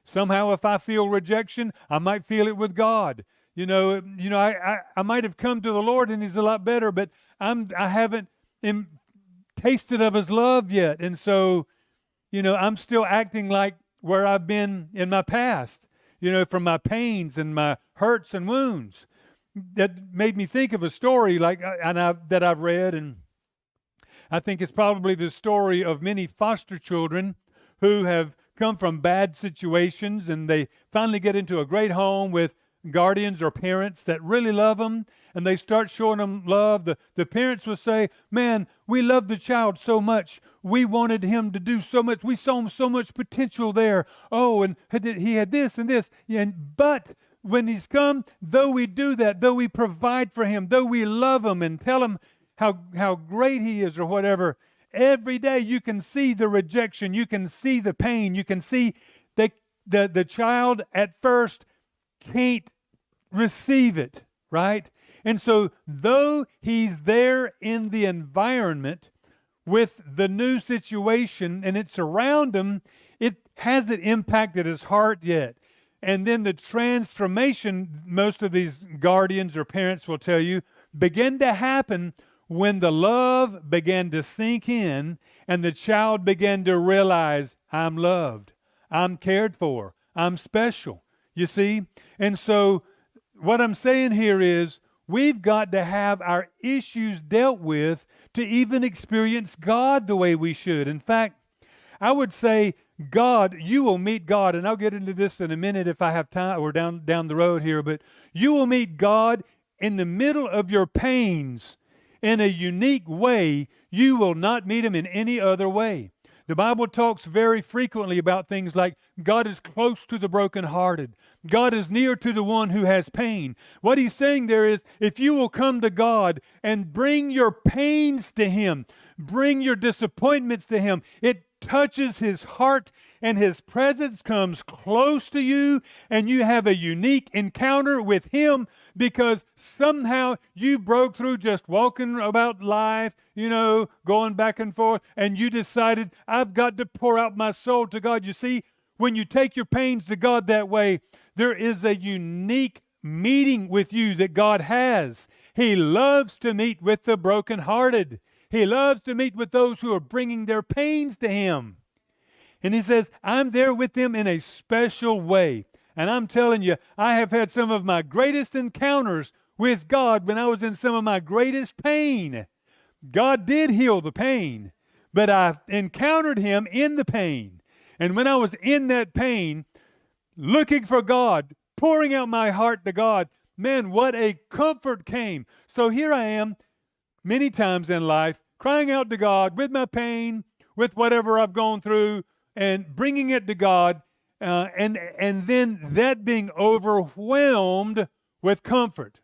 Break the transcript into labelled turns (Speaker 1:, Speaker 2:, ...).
Speaker 1: Somehow if I feel rejection, I might feel it with God. I might have come to the Lord and He's a lot better, but I haven't tasted of His love yet. And so, I'm still acting like where I've been in my past, from my pains and my hurts and wounds. That made me think of a story that I've read, and I think it's probably the story of many foster children who have come from bad situations, and they finally get into a great home with guardians or parents that really love them, and they start showing them love. The parents will say, man, we love the child so much. We wanted him to do so much. We saw so much potential there. Oh, and he had this and this. But when he's come, though we do that, though we provide for him, though we love him and tell him how great he is or whatever, every day you can see the rejection. You can see the pain. You can see that the child at first can't receive it, right? And so though he's there in the environment with the new situation and it's around him, it hasn't impacted his heart yet. And then the transformation, most of these guardians or parents will tell you, began to happen when the love began to sink in and the child began to realize, I'm loved, I'm cared for, I'm special. You see? And so what I'm saying here is we've got to have our issues dealt with to even experience God the way we should. In fact, I would say God, you will meet God, and I'll get into this in a minute if I have time, or down the road here, but you will meet God in the middle of your pains in a unique way. You will not meet Him in any other way. The Bible talks very frequently about things like God is close to the brokenhearted. God is near to the one who has pain. What He's saying there is, if you will come to God and bring your pains to Him, bring your disappointments to Him, it touches His heart and His presence comes close to you and you have a unique encounter with Him because somehow you broke through just walking about life, going back and forth, and you decided, I've got to pour out my soul to God. You see, when you take your pains to God that way, there is a unique meeting with you that God has. He loves to meet with the brokenhearted. He loves to meet with those who are bringing their pains to Him. And He says, I'm there with them in a special way. And I'm telling you, I have had some of my greatest encounters with God when I was in some of my greatest pain. God did heal the pain, but I encountered Him in the pain. And when I was in that pain, looking for God, pouring out my heart to God, man, what a comfort came. So here I am, many times in life, crying out to God with my pain, with whatever I've gone through, and bringing it to God, and then that being overwhelmed with comfort.